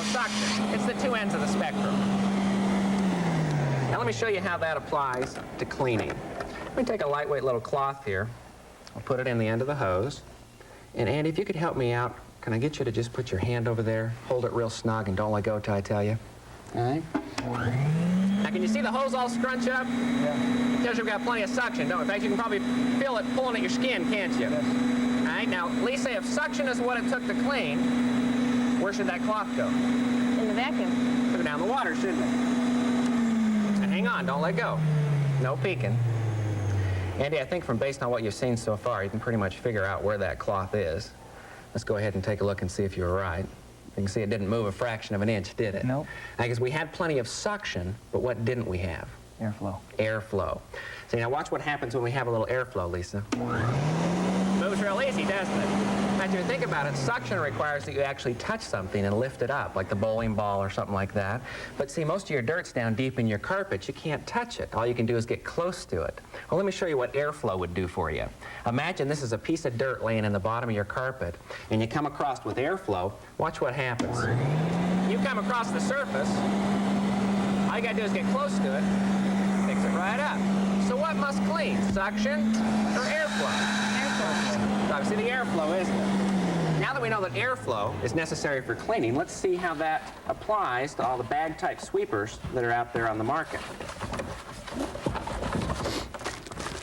suction. It's the two ends of the spectrum. Now let me show you how that applies to cleaning. Let me take a lightweight little cloth here. I'll put it in the end of the hose. And Andy, if you could help me out, can I get you to just put your hand over there, hold it real snug, and don't let go till I tell you? All right? Now, can you see the hose all scrunch up? Yeah. It tells you we've got plenty of suction, don't it? In fact, you can probably feel it pulling at your skin, can't you? Yes. All right, now, Lisa, if suction is what it took to clean, where should that cloth go? In the vacuum. Should go down the water, shouldn't it? Now, hang on, don't let go. No peeking. Andy, I think based on what you've seen so far, you can pretty much figure out where that cloth is. Let's go ahead and take a look and see if you were right. You can see it didn't move a fraction of an inch, did it? Nope. I guess we had plenty of suction, but what didn't we have? Airflow. Airflow. See, now watch what happens when we have a little airflow, Lisa. Moves real easy, doesn't it? In fact, if you think about it, suction requires that you actually touch something and lift it up, like the bowling ball or something like that. But see, most of your dirt's down deep in your carpet. You can't touch it. All you can do is get close to it. Well, let me show you what airflow would do for you. Imagine this is a piece of dirt laying in the bottom of your carpet, and you come across with airflow. Watch what happens. You come across the surface, all you gotta do is get close to it, fix it right up. So what must clean, suction or airflow? Airflow. It's obviously the airflow, isn't it? Now that we know that airflow is necessary for cleaning, let's see how that applies to all the bag-type sweepers that are out there on the market.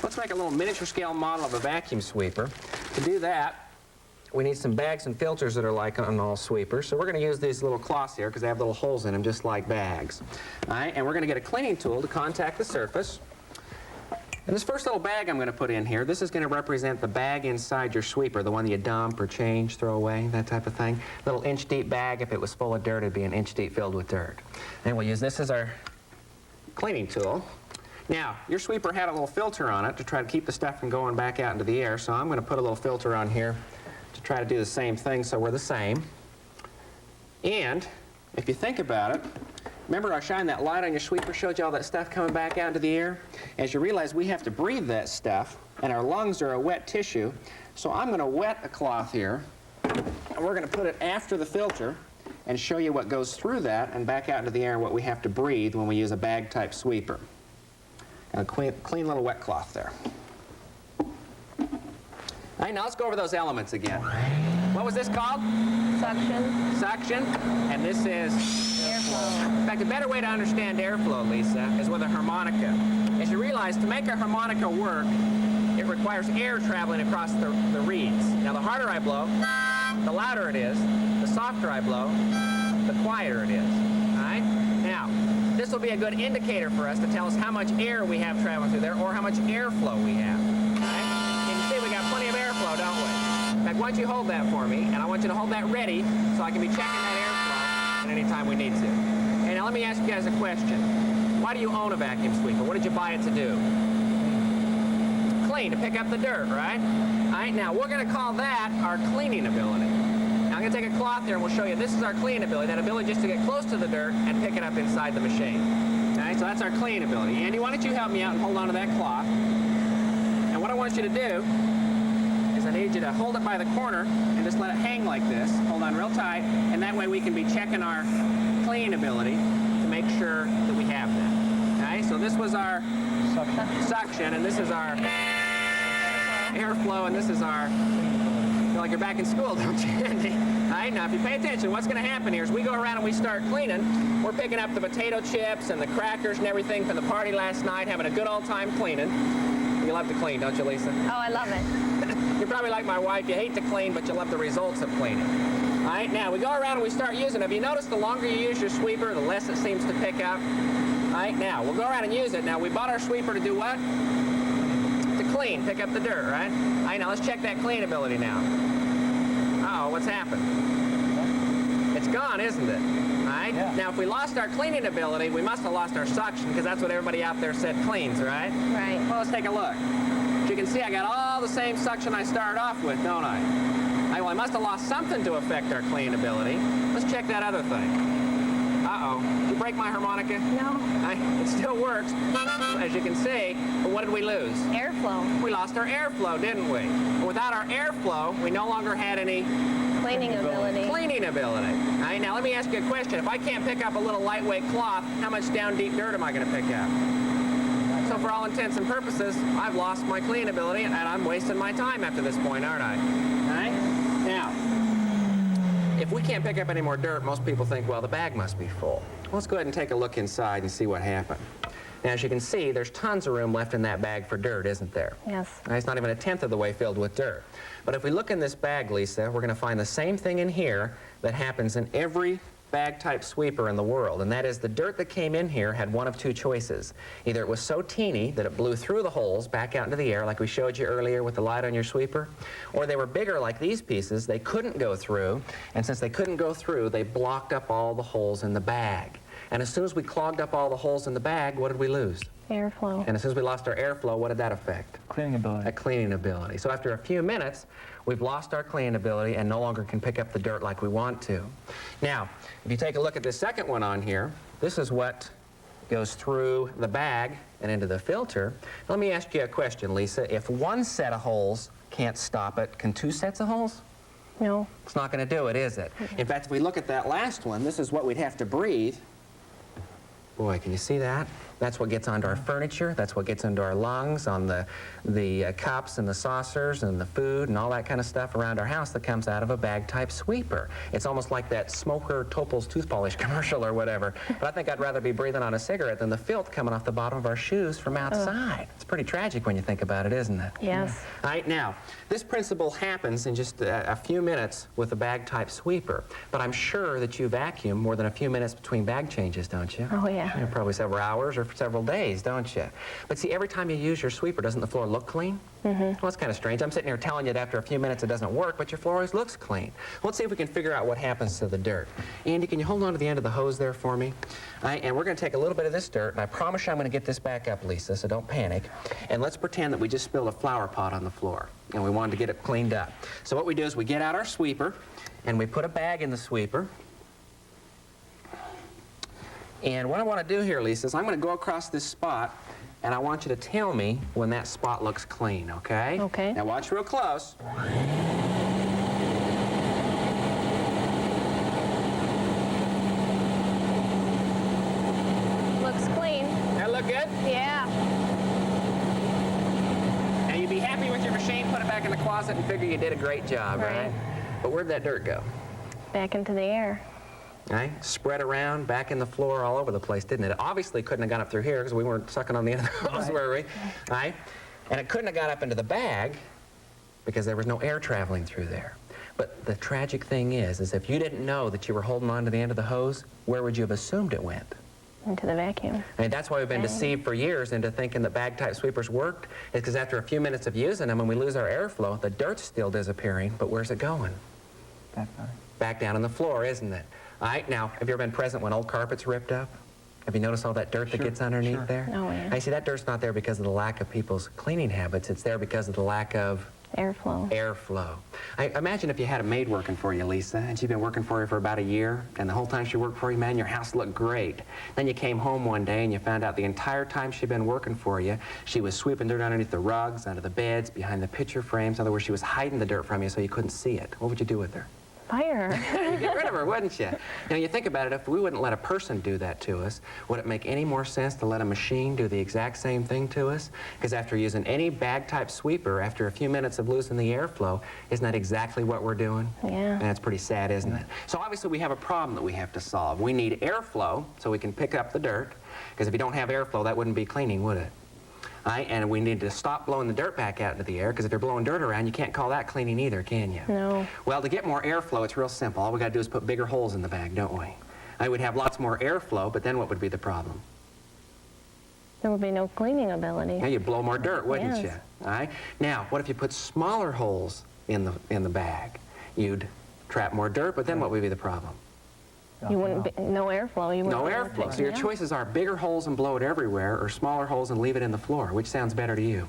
Let's make a little miniature scale model of a vacuum sweeper. To do that, we need some bags and filters that are like on all sweepers. So we're going to use these little cloths here because they have little holes in them just like bags. All right, and we're going to get a cleaning tool to contact the surface. And this first little bag I'm going to put in here, this is going to represent the bag inside your sweeper, the one that you dump or change, throw away, that type of thing. Little inch-deep bag. If it was full of dirt, it'd be an inch deep filled with dirt. And we'll use this as our cleaning tool. Now, your sweeper had a little filter on it to try to keep the stuff from going back out into the air, so I'm going to put a little filter on here to try to do the same thing so we're the same. And if you think about it, remember I shined that light on your sweeper, showed you all that stuff coming back out into the air? As you realize, we have to breathe that stuff, and our lungs are a wet tissue, so I'm going to wet a cloth here, and we're going to put it after the filter and show you what goes through that and back out into the air and what we have to breathe when we use a bag-type sweeper. And a clean little wet cloth there. All right, now let's go over those elements again. What was this called? Suction. Suction. And this is? Airflow. In fact, a better way to understand airflow, Lisa, is with a harmonica. As you realize, to make a harmonica work, it requires air traveling across the reeds. Now, the harder I blow, the louder it is. The softer I blow, the quieter it is. All right? Now, this will be a good indicator for us to tell us how much air we have traveling through there or how much airflow we have. Right? You can see we got plenty of airflow, don't we? In fact, why don't you hold that for me, and I want you to hold that ready so I can be checking that airflow at any time we need to. And now let me ask you guys a question. Why do you own a vacuum sweeper? What did you buy it to do? Clean, to pick up the dirt, right? All right, now we're going to call that our cleaning ability. I'm going to take a cloth here and we'll show you this is our clean ability, that ability just to get close to the dirt and pick it up inside the machine. All right, so that's our clean ability. Andy, why don't you help me out and hold on to that cloth? And what I want you to do is I need you to hold it by the corner and just let it hang like this. Hold on real tight, and that way we can be checking our clean ability to make sure that we have that. All right, so this was our suction, and this is our airflow, and this is our... Feel like you're back in school, don't you, Andy? All right, now if you pay attention, what's going to happen here is we go around and we start cleaning. We're picking up the potato chips and the crackers and everything from the party last night, having a good old time cleaning. You love to clean, don't you, Lisa? Oh, I love it. You're probably like my wife. You hate to clean, but you love the results of cleaning. All right, now we go around and we start using it. Have you noticed the longer you use your sweeper, the less it seems to pick up? All right, now we'll go around and use it. Now we bought our sweeper to do what? To clean, pick up the dirt, right? All right, now let's check that clean ability now. Uh-oh, what's happened? It's gone, isn't it? All right? Yeah. Now, if we lost our cleaning ability, we must have lost our suction because that's what everybody out there said cleans, right? Right. Well, let's take a look. As you can see, I got all the same suction I started off with, don't I? All right, well, I must have lost something to affect our clean ability. Let's check that other thing. Uh-oh. Did you break my harmonica? No. It still works, as you can see, but what did we lose? Airflow. We lost our airflow, didn't we? And without our airflow, we no longer had any Cleaning ability. Cleaning ability. All right, now let me ask you a question. If I can't pick up a little lightweight cloth, how much down deep dirt am I going to pick up? So for all intents and purposes, I've lost my cleaning ability, and I'm wasting my time after this point, aren't I? All right? Now, if we can't pick up any more dirt, most people think, well, the bag must be full. Let's go ahead and take a look inside and see what happened. Now, as you can see, there's tons of room left in that bag for dirt, isn't there? Yes. It's not even a tenth of the way filled with dirt. But if we look in this bag, Lisa, we're going to find the same thing in here that happens in every bag-type sweeper in the world, and that is the dirt that came in here had one of two choices. Either it was so teeny that it blew through the holes back out into the air, like we showed you earlier with the light on your sweeper, or they were bigger like these pieces, they couldn't go through, and since they couldn't go through, they blocked up all the holes in the bag. And as soon as we clogged up all the holes in the bag, what did we lose? Airflow. And as soon as we lost our airflow, what did that affect? Cleaning ability. A cleaning ability. So after a few minutes, we've lost our cleaning ability and no longer can pick up the dirt like we want to. Now, if you take a look at the second one on here, this is what goes through the bag and into the filter. Let me ask you a question, Lisa. If one set of holes can't stop it, can two sets of holes? No. It's not going to do it, is it? In fact, if we look at that last one, this is what we'd have to breathe. Boy, can you see that? That's what gets onto our furniture. That's what gets into our lungs, on the cups and the saucers and the food and all that kind of stuff around our house that comes out of a bag-type sweeper. It's almost like that Smoker Topol's tooth polish commercial or whatever. But I think I'd rather be breathing on a cigarette than the filth coming off the bottom of our shoes from outside. It's pretty tragic when you think about it, isn't it? Yes. All right, now, this principle happens in just a few minutes with a bag-type sweeper. But I'm sure that you vacuum more than a few minutes between bag changes, don't you? Oh, yeah. You know, probably several hours or several days, don't you? But see, every time you use your sweeper, doesn't the floor look clean? Well, that's kind of strange. I'm sitting here telling you that after a few minutes it doesn't work, but your floor always looks clean. Well, let's see if we can figure out what happens to the dirt. Andy, can you hold on to the end of the hose there for me? All right, and we're going to take a little bit of this dirt, and I promise you I'm going to get this back up, Lisa, so don't panic. And let's pretend that we just spilled a flower pot on the floor, and we wanted to get it cleaned up. So what we do is we get out our sweeper, and we put a bag in the sweeper. And what I want to do here, Lisa, is I'm going to go across this spot, and I want you to tell me when that spot looks clean, okay? Okay. Now watch real close. Looks clean. That look good? Yeah. Now you'd be happy with your machine, put it back in the closet, and figure you did a great job, right? Right. But where'd that dirt go? Back into the air. Right? Spread around, back in the floor, all over the place, didn't it? It obviously couldn't have gone up through here because we weren't sucking on the end of the hose, were we? Right? And it couldn't have got up into the bag because there was no air traveling through there. But the tragic thing is if you didn't know that you were holding on to the end of the hose, where would you have assumed it went? Into the vacuum. I mean, that's why we've been deceived for years into thinking that bag-type sweepers worked, is because after a few minutes of using them, when we lose our airflow, the dirt's still disappearing, but where's it going? Back down on the floor, isn't it? All right, now, have you ever been present when old carpet's ripped up? Have you noticed all that dirt that gets underneath there? Oh, yeah. I see that dirt's not there because of the lack of people's cleaning habits. It's there because of the lack of Airflow. airflow. I imagine if you had a maid working for you, Lisa, and she'd been working for you for about a year, and the whole time she worked for you, man, your house looked great. Then you came home one day and you found out the entire time she'd been working for you, she was sweeping dirt underneath the rugs, under the beds, behind the picture frames. In other words, she was hiding the dirt from you so you couldn't see it. What would you do with her? Fire. You'd get rid of her, wouldn't you? Now, you think about it, if we wouldn't let a person do that to us, would it make any more sense to let a machine do the exact same thing to us? Because after using any bag-type sweeper, after a few minutes of losing the airflow, isn't that exactly what we're doing? Yeah. And it's pretty sad, isn't it? So obviously we have a problem that we have to solve. We need airflow so we can pick up the dirt, because if you don't have airflow, that wouldn't be cleaning, would it? All right, and we need to stop blowing the dirt back out into the air, because if you're blowing dirt around, you can't call that cleaning either, can you? No. Well, to get more airflow, it's real simple. All we got to do is put bigger holes in the bag, don't we? I would have lots more airflow, but then what would be the problem? There would be no cleaning ability. Now you'd blow more dirt, wouldn't Yes. you? All right. Now, what if you put smaller holes in the bag? You'd trap more dirt, but then what would be the problem? You wouldn't be, no airflow. You No wouldn't be able airflow. to- So your yeah. choices are bigger holes and blow it everywhere, or smaller holes and leave it in the floor. Which sounds better to you?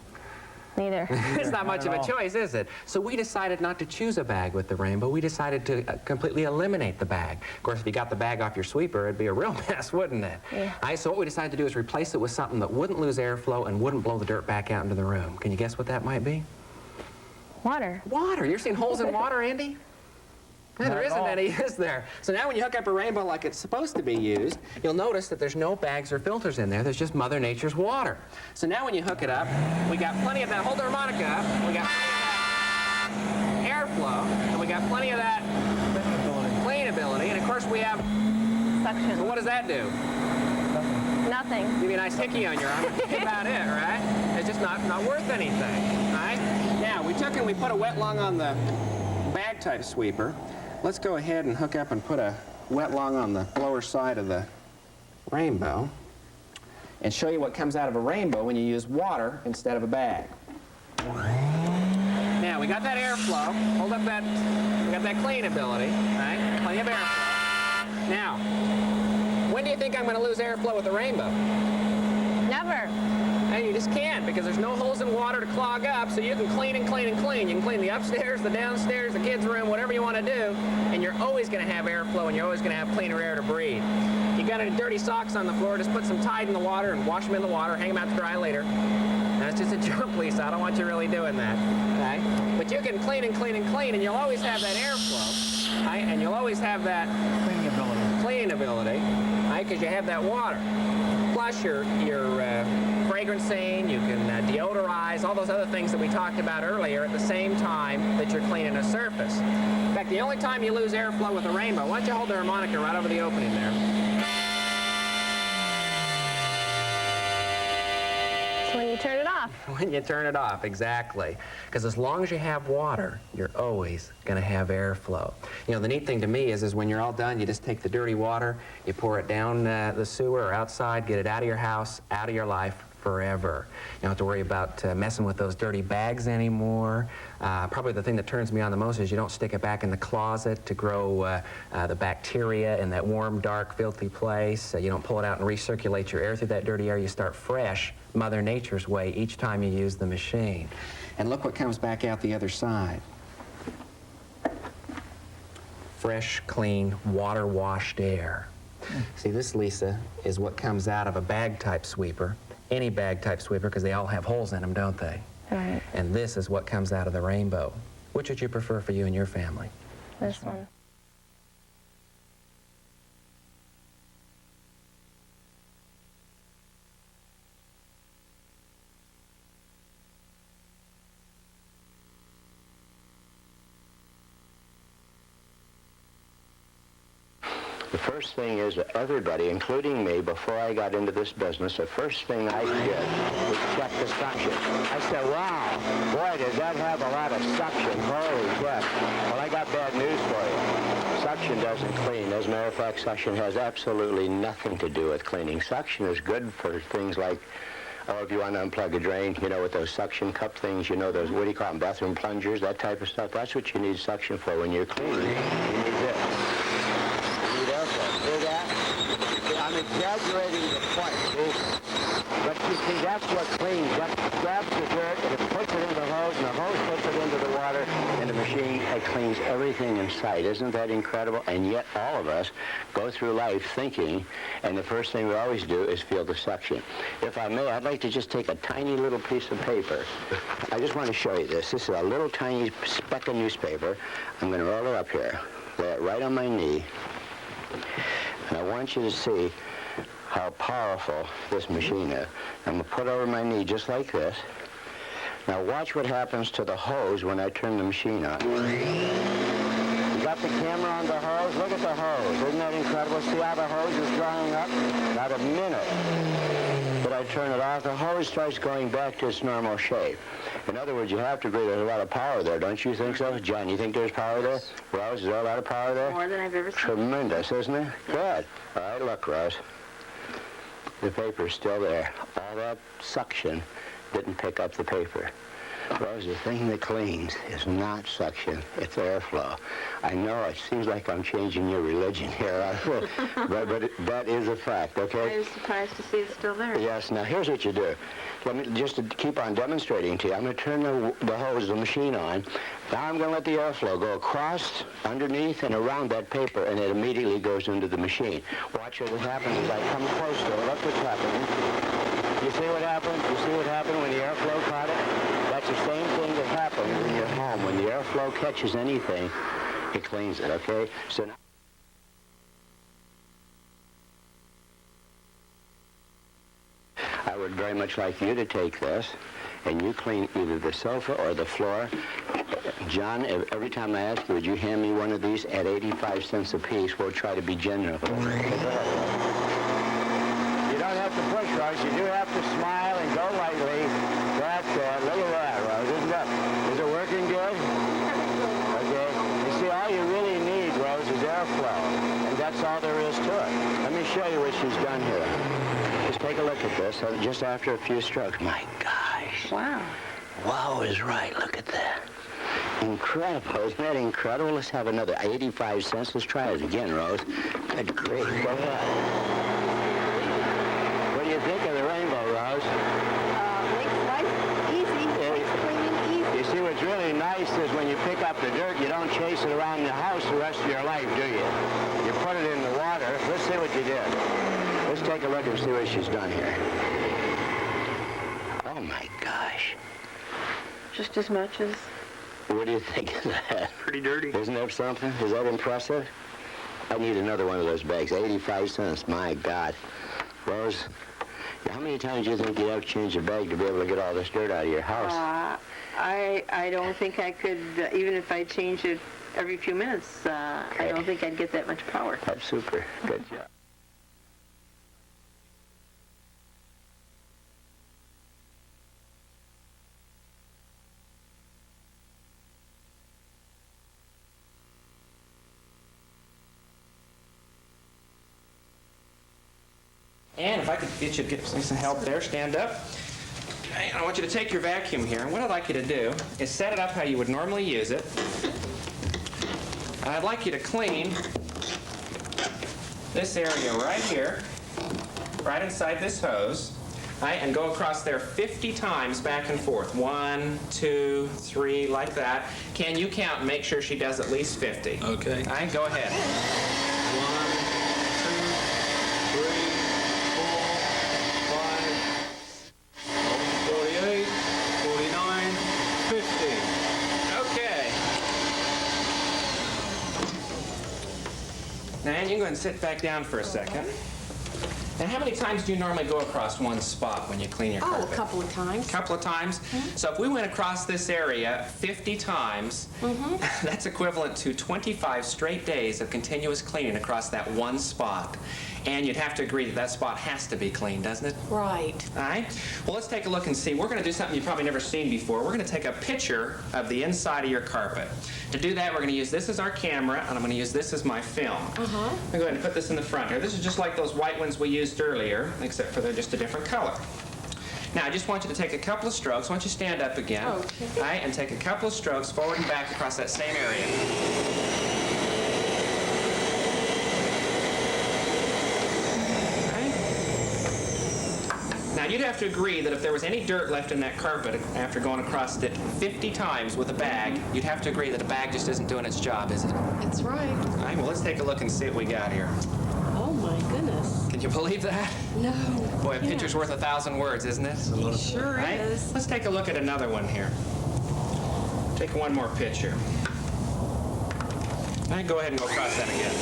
Neither. It's not much of a choice, is it? So we decided not to choose a bag with the rainbow. We decided to completely eliminate the bag. Of course, if you got the bag off your sweeper, it'd be a real mess, wouldn't it? Yeah. All right, so what we decided to do is replace it with something that wouldn't lose airflow and wouldn't blow the dirt back out into the room. Can you guess what that might be? Water. Water. You're seeing holes in water, Andy? There isn't any, is there? So now when you hook up a rainbow like it's supposed to be used, you'll notice that there's no bags or filters in there. There's just Mother Nature's water. So now when you hook it up, we got plenty of that. Hold the harmonica up. We got plenty of that airflow, and we got plenty of that cleanability. And of course we have, Suction. so what does that do? Nothing. Give you a nice hickey on your arm. That's about it, right? It's just not worth anything, right? Now, we took and we put a wet lung on the bag type sweeper. Let's go ahead and hook up and put a wet lung on the lower side of the rainbow and show you what comes out of a rainbow when you use water instead of a bag. Now, we got that airflow. Hold up that, we got that cleanability, right? Plenty of airflow. Now, when do you think I'm going to lose airflow with the rainbow? Never. And you just can't, because there's no holes in water to clog up, so you can clean and clean and clean. You can clean the upstairs, the downstairs, the kids' room, whatever you want to do, and you're always going to have airflow, and you're always going to have cleaner air to breathe. You got any dirty socks on the floor, just put some Tide in the water and wash them in the water, hang them out to dry later. That's just a joke, Lisa. I don't want you really doing that, okay? But you can clean and clean and clean, and you'll always have that airflow, right? And you'll always have that cleaning ability, right? Because you have that water. Plus your fragrancing, you can deodorize, all those other things that we talked about earlier at the same time that you're cleaning a surface. In fact, the only time you lose airflow with a rainbow, why don't you hold the harmonica right over the opening there? It's when you turn it off. When you turn it off, exactly. Because as long as you have water, you're always going to have airflow. You know, the neat thing to me is when you're all done, you just take the dirty water, you pour it down the sewer or outside, get it out of your house, out of your life forever. You don't have to worry about messing with those dirty bags anymore. Probably the thing that turns me on the most is you don't stick it back in the closet to grow the bacteria in that warm, dark, filthy place. You don't pull it out and recirculate your air through that dirty air. You start fresh, Mother Nature's way, each time you use the machine. And look what comes back out the other side. Fresh, clean, water-washed air. See, this, Lisa, is what comes out of a bag-type sweeper. Any bag-type sweeper, because they all have holes in them, don't they? Right. And this is what comes out of the rainbow. Which would you prefer for you and your family? This one. The first thing is that everybody, including me, before I got into this business, the first thing I did was check the suction. I said, wow, boy, does that have a lot of suction. Holy crap. Well, I got bad news for you. Suction doesn't clean. As a matter of fact, suction has absolutely nothing to do with cleaning. Suction is good for things like, oh, if you want to unplug a drain, you know, with those suction cup things, you know, those, what do you call them, bathroom plungers, that type of stuff. That's what you need suction for when you're cleaning. You need this. I'm exaggerating the point, see? But you see, that's what cleans. That grabs the dirt and it puts it in the hose, and the hose puts it into the water, and the machine, it cleans everything in sight. Isn't that incredible? And yet all of us go through life thinking, and the first thing we always do is feel the suction. If I may, I'd like to just take a tiny little piece of paper. I just want to show you this. This is a little tiny speck of newspaper. I'm going to roll it up here, lay it right on my knee. And I want you to see how powerful this machine is. I'm going to put it over my knee just like this. Now watch what happens to the hose when I turn the machine on. You got the camera on the hose? Look at the hose. Isn't that incredible? See how the hose is drying up? Not a minute that I turn it off, the hose starts going back to its normal shape. In other words, you have to agree there's a lot of power there, don't you think so? John, you think there's power there? Rose, is there a lot of power there? More than I've ever seen. Tremendous, isn't it? Good. All right, look, Rose. The paper's still there. All that suction didn't pick up the paper. Rose, the thing that cleans is not suction, it's airflow. I know it seems like I'm changing your religion here, but that is a fact, okay? I was surprised to see it still there. Yes, now here's what you do. Let me, just to keep on demonstrating to you, I'm going to turn the hose, the machine on. Now I'm going to let the airflow go across, underneath, and around that paper, and it immediately goes into the machine. Watch what happens as I come close to it. Look what's happening. You see what happened? You see what happened when the airflow caught it? That's the same thing that happens in your home. When the airflow catches anything, It cleans it, okay? So now I would very much like you to take this and you clean either the sofa or the floor. John, every time I ask you, would you hand me one of these at 85 cents a piece? We'll try to be generous. You don't have to push, Rose. You do have to smile and go lightly. That's it. Look at that, Rose. Is it working good? Okay. You see, all you really need, Rose, is airflow. And that's all there is to it. Let me show you what she's done here. Just take a look at this, just after a few strokes. My gosh. Wow. Wow is right. Look at that. Incredible. Isn't that incredible? Let's have another 85 cents. Let's try it again, Rose. Good grief. Go ahead. What do you think of the rainbow, Rose? Makes life easy. Makes cleaning easy. You see, what's really nice is when you pick up the dirt, you don't chase it around the house the rest of your life, do you? You put it in the water. Let's see what you did. Let's take a look and see what she's done here. Oh, my gosh. Just as much as... What do you think of that? Pretty dirty. Isn't that something? Is that impressive? I need another one of those bags. 85 cents. My God. Rose, how many times do you think you'd have to change a bag to be able to get all this dirt out of your house? I don't think I could, even if I changed it every few minutes, I don't think I'd get that much power. That's super. Good job. And if I could get you to get some help there, stand up. And I want you to take your vacuum here, and what I'd like you to do is set it up how you would normally use it. And I'd like you to clean this area right here, right inside this hose, right, and go across there 50 times back and forth. 1, 2, 3, like that. Can you count and make sure she does at least 50? Okay. All right, go ahead. 48, 49, 50. Okay. Now, Ann, you can go ahead and sit back down for a second. Now, how many times do you normally go across one spot when you clean your Oh, carpet? a couple of times. Couple of times. So if we went across this area 50 times, that's equivalent to 25 straight days of continuous cleaning across that one spot. And you'd have to agree that that spot has to be clean, doesn't it? Right. All right. Well, let's take a look and see. We're going to do something you've probably never seen before. We're going to take a picture of the inside of your carpet. To do that, we're going to use this as our camera, and I'm going to use this as my film. I'm going to go ahead and put this in the front here. This is just like those white ones we used earlier, except for they're just a different color. Now, I just want you to take a couple of strokes. Why don't you stand up again? Okay. All right, and take a couple of strokes forward and back across that same area. Now, you'd have to agree that if there was any dirt left in that carpet after going across it 50 times with a bag, you'd have to agree that a bag just isn't doing its job, is it? That's right. All right, well, let's take a look and see what we got here. Oh, my goodness. Can you believe that? No. Boy, a picture's worth 1,000 words, isn't it? It sure All right, is. let's take a look at another one here. Take one more picture. All right, go ahead and go across that again.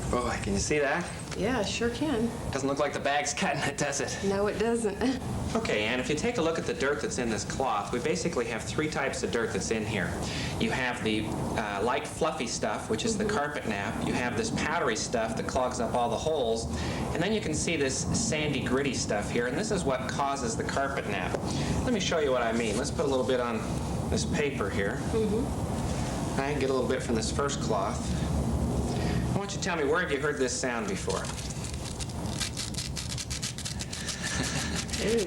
Boy, can you see that? Yeah, sure can. Doesn't look like the bag's cutting it, does it? No, it doesn't. Okay, and if you take a look at the dirt that's in this cloth, we basically have 3 types of dirt that's in here. You have the light fluffy stuff, which is the carpet nap. You have this powdery stuff that clogs up all the holes. And then you can see this sandy, gritty stuff here, and this is what causes the carpet nap. Let me show you what I mean. Let's put a little bit on this paper here. I can get a little bit from this first cloth. I want you to tell me, where have you heard this sound before?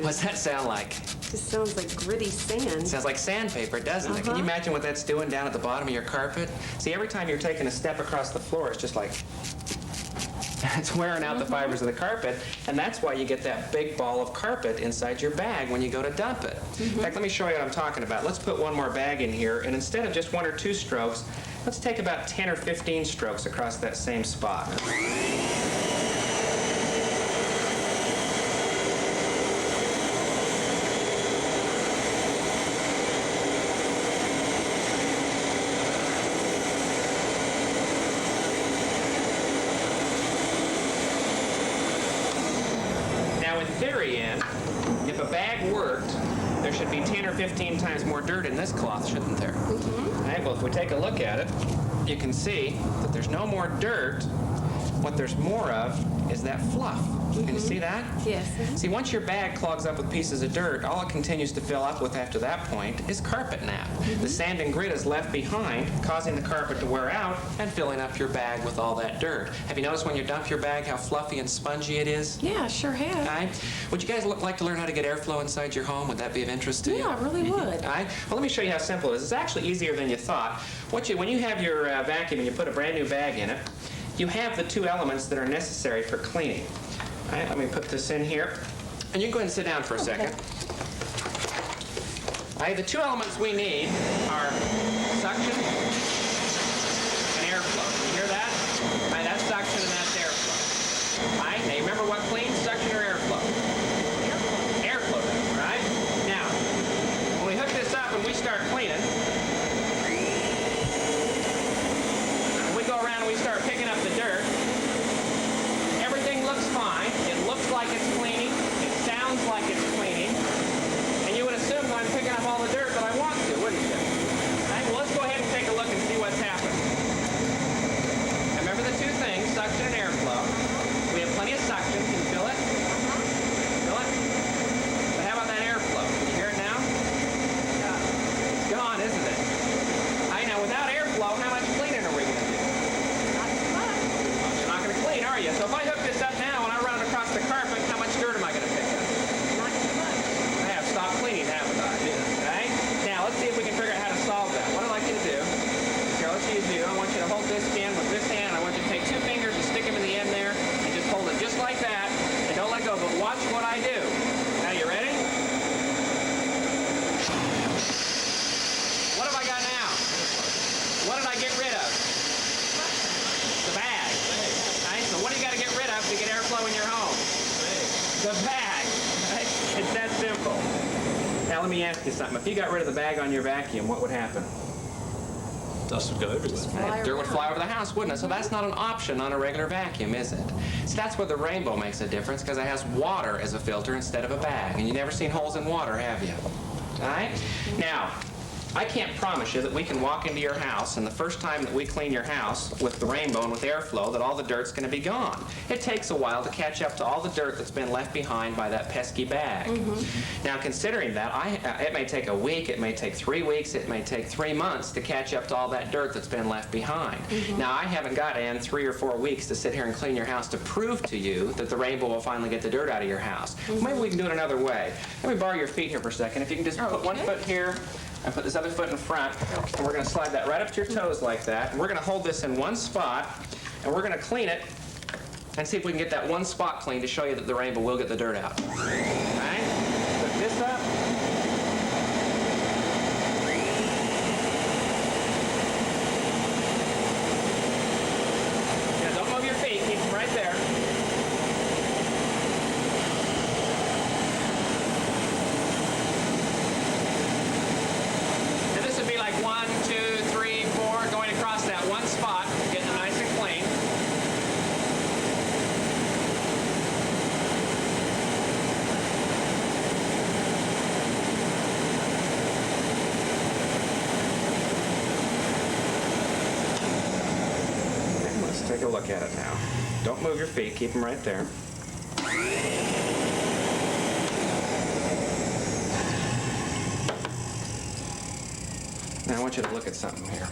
What's that sound like? Just sounds like gritty sand. Sounds like sandpaper, doesn't it? Can you imagine what that's doing down at the bottom of your carpet? See, every time you're taking a step across the floor, it's just like... it's wearing out the fibers of the carpet, and that's why you get that big ball of carpet inside your bag when you go to dump it. In fact, let me show you what I'm talking about. Let's put one more bag in here, and instead of just 1 or 2 strokes, let's take about 10 or 15 strokes across that same spot. bag worked, there should be 10 or 15 times more dirt in this cloth, shouldn't there? All right, well, if we take a look at it, you can see that there's no more dirt. What there's more of is that fluff. Can you see that? Yes. See, once your bag clogs up with pieces of dirt, all it continues to fill up with after that point is carpet nap. The sand and grit is left behind, causing the carpet to wear out and filling up your bag with all that dirt. Have you noticed when you dump your bag how fluffy and spongy it is? Yeah, sure have. All right. Would you guys like to learn how to get airflow inside your home? Would that be of interest to you? Yeah, I really would. All right. Well, let me show you how simple it is. It's actually easier than you thought. When you have your vacuum and you put a brand new bag in it, you have the two elements that are necessary for cleaning. All right, let me put this in here. And you can go ahead and sit down for a second. All right, the two elements we need are suction and airflow. You hear that? All right, that's suction and that's airflow. All right, now you remember what cleans, suction or airflow? Airflow does, all right? Now, when we hook this up and we start cleaning, we go around and we start picking up the dirt. Everything looks fine. It looks like it's cleaning. It sounds like it's cleaning. And you would assume that I'm picking up all the dirt that I want to, wouldn't you? All right, well, let's go ahead and take a look and see what's happened. Remember the two things, suction and airflow. We have plenty of suction. Can you feel it? Feel it? But how about that airflow? Can you hear it now? It's gone, isn't it? All right, now without airflow, how much cleaning are we going to do? You're not going to clean, are you? So if I hook this up now and I run it across the carpet, how much dirt am I going to pick up? Not too much. I have stopped cleaning, haven't I? Right? Now, let's see if we can figure out how to solve that. What I'd like you to do, here, let's see you do. I want you to hold this can with this hand. I want you to take two fingers and stick them in the end there and just hold it just like that. And don't let go, but watch what I do. Now, you ready? What have I got now? What did I get rid of? The bag. Right? So what do you got to get rid of to get airflow in your home? The bag. Right? It's that simple. Now let me ask you something. If you got rid of the bag on your vacuum, what would happen? Dust would go everywhere. Dirt would fly over the house, wouldn't it? So that's not an option on a regular vacuum, is it? So that's where the Rainbow makes a difference, because it has water as a filter instead of a bag. And you've never seen holes in water, have you? All right? Now, I can't promise you that we can walk into your house and the first time that we clean your house with the Rainbow and with airflow that all the dirt's going to be gone. It takes a while to catch up to all the dirt that's been left behind by that pesky bag. Now, considering that, it may take a week, it may take 3 weeks, it may take 3 months to catch up to all that dirt that's been left behind. Now, I haven't got, Ann, 3 or 4 weeks to sit here and clean your house to prove to you that the Rainbow will finally get the dirt out of your house. Maybe we can do it another way. Let me borrow your feet here for a second. If you can just put one foot here, and put this other foot in front, and we're going to slide that right up to your toes like that, and we're going to hold this in one spot, and we're going to clean it, and see if we can get that one spot clean to show you that the Rainbow will get the dirt out. All right? Put this up. Now, don't move your feet. Keep them right there. Like 1, 2, 3, 4, going across that one spot, getting it nice and clean. And let's take a look at it now. Don't move your feet, keep them right there. Now I want you to look at something here.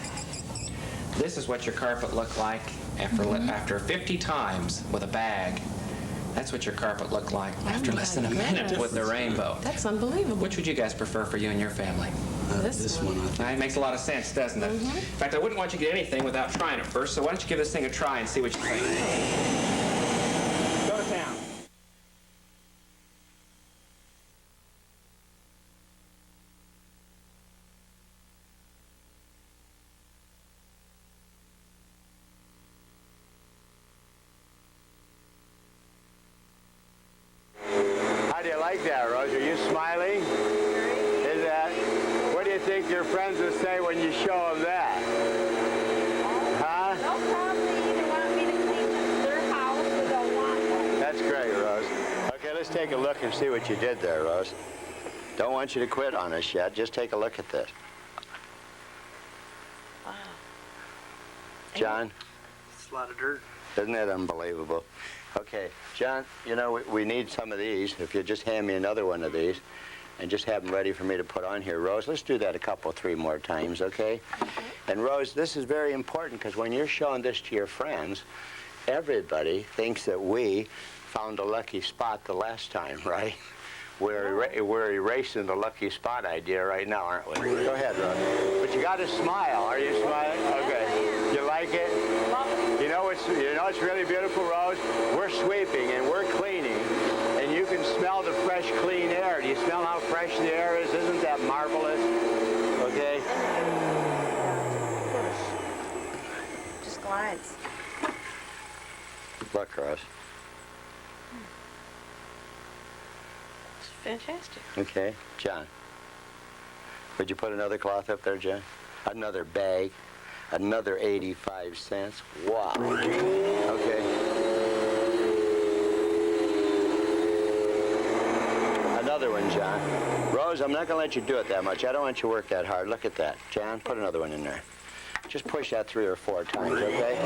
This is what your carpet looked like after 50 times with a bag. That's what your carpet looked like after less than a minute with the Rainbow. That's unbelievable. Which would you guys prefer for you and your family? This one. It makes a lot of sense, doesn't it? In fact, I wouldn't want you to get anything without trying it first, so why don't you give this thing a try and see what you think. Go to town. How do you like that, Rose? Are you smiling? Is that? What do you think your friends will say when you show them that? Huh? They'll probably either want me to clean their house or they'll want one. That's great, Rose. Okay, let's take a look and see what you did there, Rose. Don't want you to quit on us yet. Just take a look at this. Wow. John? It's a lot of dirt. Isn't that unbelievable? Okay, John, you know, we need some of these. If you just hand me another one of these and just have them ready for me to put on here. Rose, let's do that a couple, 3 more times, okay? And Rose, this is very important because when you're showing this to your friends, everybody thinks that we found a lucky spot the last time, right? We're erasing the lucky spot idea right now, aren't we? Go ahead, Rose. But you got to smile. Are you smiling? Okay. You like it? You know it's really beautiful, Rose? We're sweeping and we're cleaning, and you can smell the fresh, clean air. Do you smell how fresh the air is? Isn't that marvelous? Okay? Just glides. Look, Rose. It's fantastic. Okay. John. Would you put another cloth up there, John? Another bag. Another 85 cents. Wow. Okay. Another one, John. Rose, I'm not going to let you do it that much. I don't want you to work that hard. Look at that. John, put another one in there. Just push that 3 or 4 times, okay?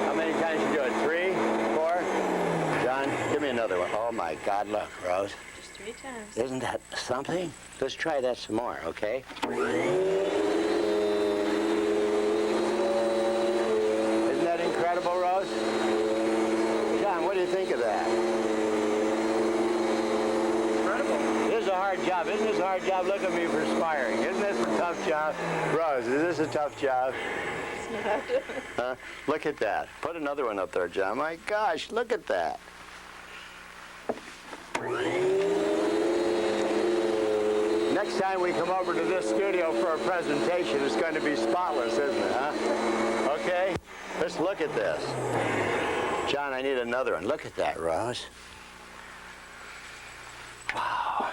How many times you do it? 3? 4? John, give me another one. Oh, my God, look, Rose. Just 3 times. Isn't that something? Let's try that some more, okay? Isn't that incredible, Rose? John, what do you think of that? Incredible. This is a hard job. Isn't this a hard job? Look at me perspiring. Isn't this a tough job? Rose, is this a tough job? Huh? Look at that. Put another one up there, John. My gosh, look at that. Next time we come over to this studio for a presentation, it's going to be spotless, isn't it, huh? Okay? Let's look at this. John, I need another one. Look at that, Rose. Wow.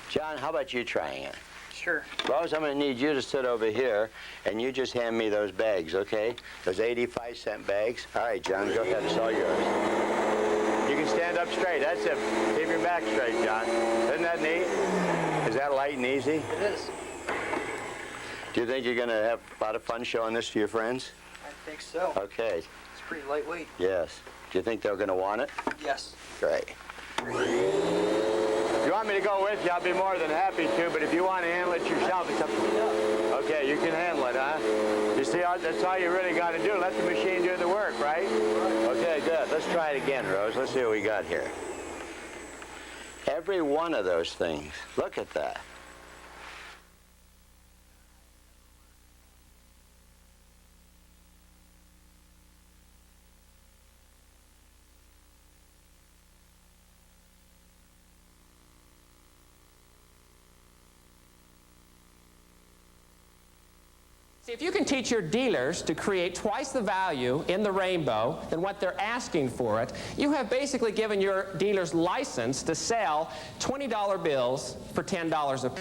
John, how about you trying it? Sure. Rose, I'm going to need you to sit over here, and you just hand me those bags, okay? Those 85-cent bags. All right, John, go ahead. It's all yours. You can stand up straight. That's it. Keep your back straight, John. Isn't that neat? Is that light and easy? It is. Do you think you're going to have a lot of fun showing this to your friends? I think so. Okay. It's pretty lightweight. Yes. Do you think they're going to want it? Yes. Great. If you want me to go with you, I'll be more than happy to, but if you want to handle it yourself, it's up to you. Okay, you can handle it, huh? You see, that's all you really got to do. Let the machine do the work, right? Okay, good. Let's try it again, Rose. Let's see what we got here. Every one of those things. Look at that. See, if you can teach your dealers to create twice the value in the rainbow than what they're asking for it, you have basically given your dealers license to sell $20 bills for $10 a piece.